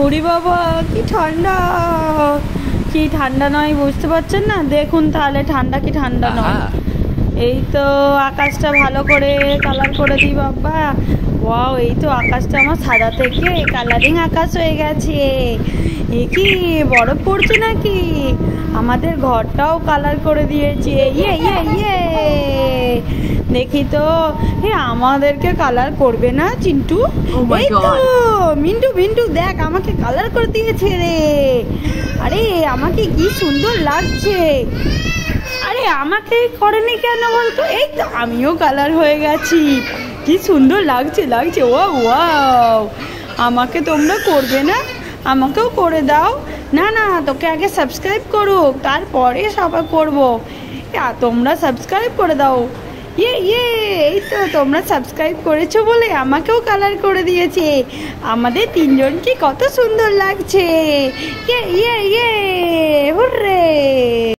ওরে বাবা কি ঠান্ডা, কি ঠান্ডা নয় বুঝতে পারছেন না? দেখুন তাহলে ঠান্ডা কি ঠান্ডা নয়। এই তো আকাশটা ভালো করে কালার করে দিই বাবা। ওয়াও, এই তো আকাশটা আমার সাদা থেকে কালারিং আকাশ হয়ে গেছে। এ কি বরফ পড়ছে নাকি? আমাদের ঘরটাও কালার করে দিয়েছে। ইয়ে ইয়ে ইয়ে, দেখি তো আমাদেরকে কালার করবে না চিন্টু? এই তো মিন্টু মিন্টু দেখ আমাকে কালার করে দিয়েছে রে। আরে আমাকে কি সুন্দর লাগছে। আরে আমাকে করেনি কেন বলতো? এই তো আমিও কালার হয়ে গেছি। কি সুন্দর লাগছে লাগছে। ওয়াও ওয়াও, আমাকে তোমরা করবে না? আমাকেও করে দাও। না না, তোকে আগে সাবস্ক্রাইব করুক তারপরে সবাই করবো। তোমরা সাবস্ক্রাইব করে দাও। ইয়ে ইয়ে, এই তো তোমরা সাবস্ক্রাইব করেছো বলে আমাকেও কালার করে দিয়েছে। আমাদের তিনজনকে কত সুন্দর লাগছে। ইয়ে ইয়ে